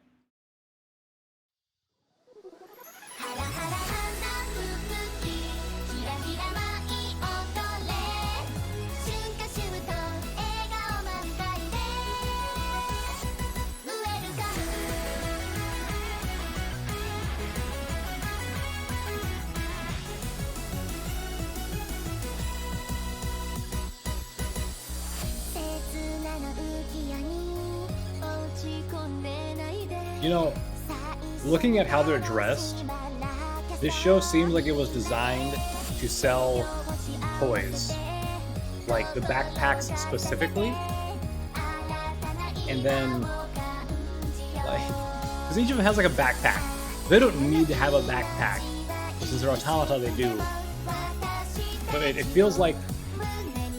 You know, looking at how they're dressed, this show seems like it was designed to sell toys. Like the backpacks specifically. And then, like, because each of them has like a backpack. They don't need to have a backpack. Since they're automata, they do. But it feels like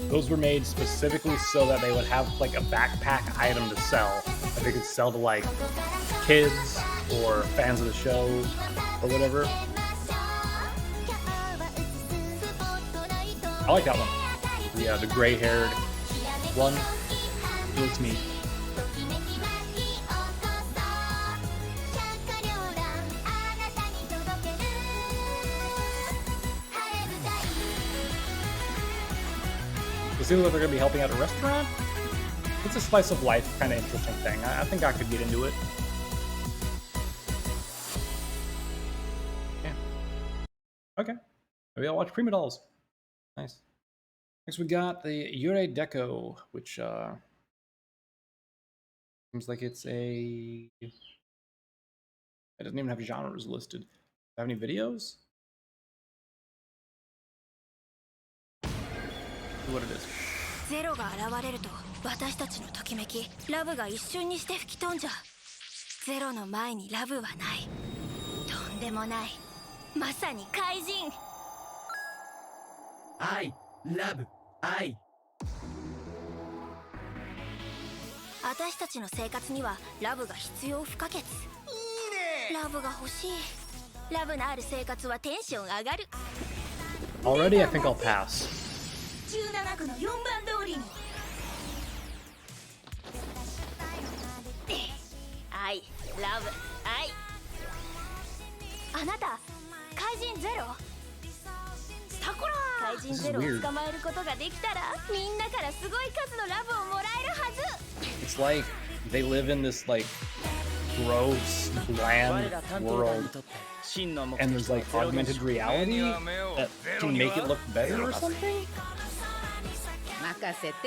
those were made specifically so that they would have like a backpack item to sell. That they could sell to like kids or fans of the show or whatever. I like that one. Yeah, the gray-haired one. It looks neat. It seems like they're going to be helping out a restaurant. It's a slice of life kind of interesting thing. I think I could get into it. Yeah. Okay. Maybe I'll watch Prima Dolls. Nice. Next we got the Yuri Deco, which seems like it's a... It doesn't even have genres listed. Do I have any videos? what it is. ゼロが現れると私たちのときめきラブが一瞬にして吹き飛んじゃう。ゼロの前にラブはない。とんでもない。まさに怪人。愛、ラブ、愛。私たちの生活にはラブが必要不可欠。いいね。ラブが欲しい。ラブのある生活はテンション上がる。 Already, I think I'll pass. 17区の4番通りに。愛、ラブ、愛。あなた怪人ゼロ。スタコラー。怪人ゼロを捕まえることができたらみんなからすごい数のラブをもらえるはず。 It's like they live in this like gross, bland world, and there's like augmented reality that can make it look better or something.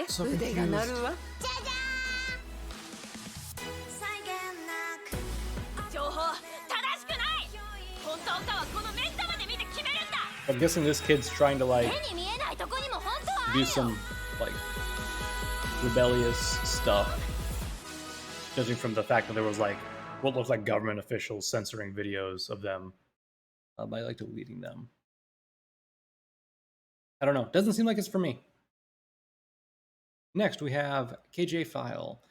So confused. 情報正しくない。本当かはこのメンタまで見て決めるんだ。 I'm guessing this kid's trying to like 目に見えないとこにも本当はある do よ。 some like rebellious stuff, judging from the fact that there was like what looks like government officials censoring videos of them by like deleting them. I don't know. Doesn't seem like it's for me. Next, we have KJ File,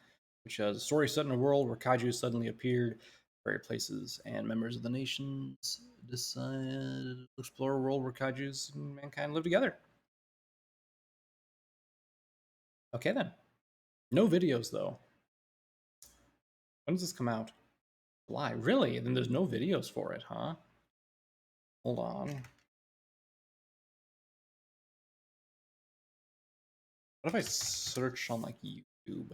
which has a story set in a world where kaiju suddenly appeared, various places, and members of the nations decided to explore a world where kaijus and mankind live together. Okay then. No videos though. When does this come out? July. Really? Then there's no videos for it, huh? Hold on. What if I search on like YouTube,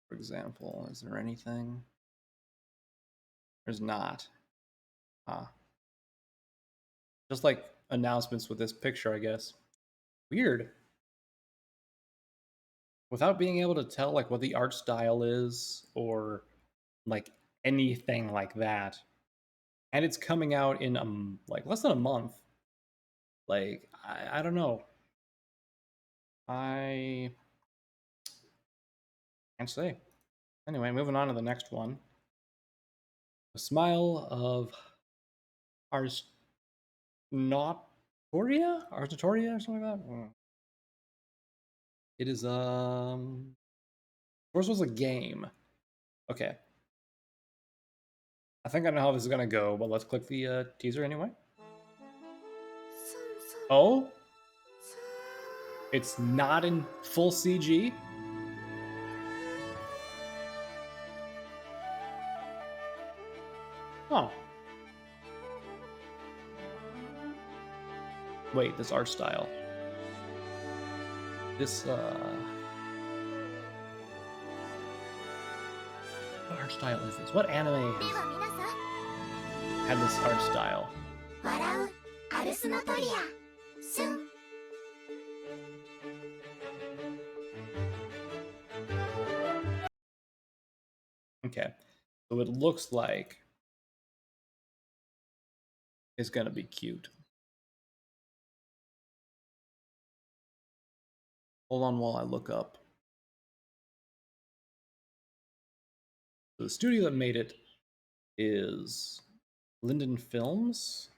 for example? Is there anything? There's not. Huh. Just like announcements with this picture, I guess. Weird. Without being able to tell like what the art style is or like anything like that. And it's coming out in like less than a month. Like I don't know. I can't say. Anyway, moving on to the next one. The Smile of Arstoria or something like that. It is first was a game. Okay. I think I know how this is gonna go, but let's click the teaser anyway. Oh? It's not in full CG? Oh. Wait, this art style. This, what art style is this? What anime had this art style? Okay, so it looks like it's gonna be cute. Hold on while I look up. The studio that made it is Linden Films.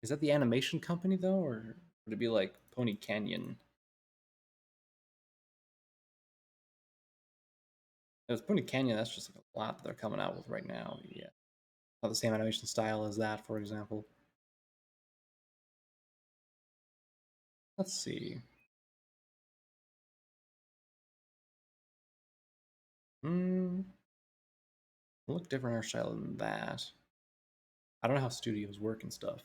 Is that the animation company though, or would it be like Pony Canyon? If it's Pony Canyon, that's just like a lot that they're coming out with right now. Yeah, not the same animation style as that, for example. Let's see. Look different hairstyle than that. I don't know how studios work and stuff.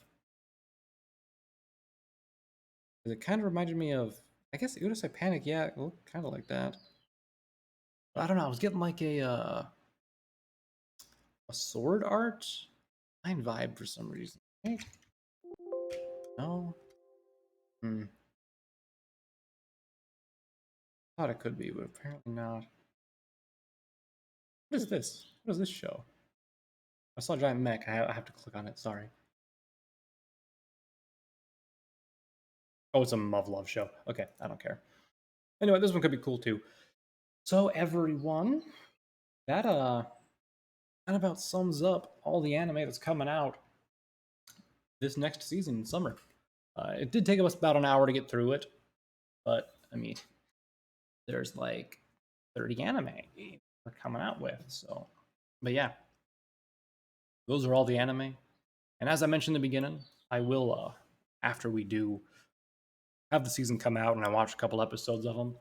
It kind of reminded me of, I guess Udasai Panic, yeah, it looked kind of like that. But I don't know, I was getting like a sword art line vibe for some reason. Okay. No. Thought it could be, but apparently not. What is this? What does this show? I saw a giant mech. I have to click on it. Sorry. Oh, it's a love show. Okay, I don't care. Anyway, this one could be cool too. So everyone, that about sums up all the anime that's coming out this next season in summer. It did take us about an hour to get through it, but I mean, there's like 30 anime we're coming out with. So, but yeah, those are all the anime. And as I mentioned in the beginning, I will, after we do have the season come out and I watch a couple episodes of them,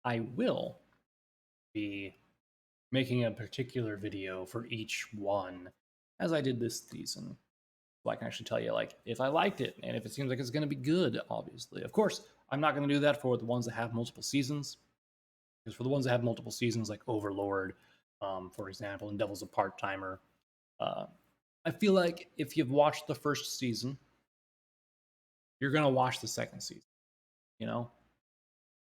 I will be making a particular video for each one as I did this season. So I can actually tell you, like, if I liked it and if it seems like it's going to be good, obviously. Of course, I'm not going to do that for the ones that have multiple seasons. Because for the ones that have multiple seasons, like Overlord, for example, and Devil's a Part-Timer, I feel like if you've watched the first season, you're going to watch the second season. You know?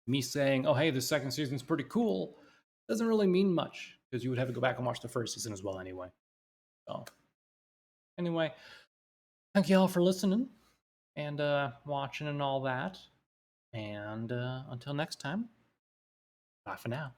Me saying, oh, hey, the second season's pretty cool, doesn't really mean much, because you would have to go back and watch the first season as well anyway. So, anyway, thank you all for listening and watching and all that. And until next time, bye for now.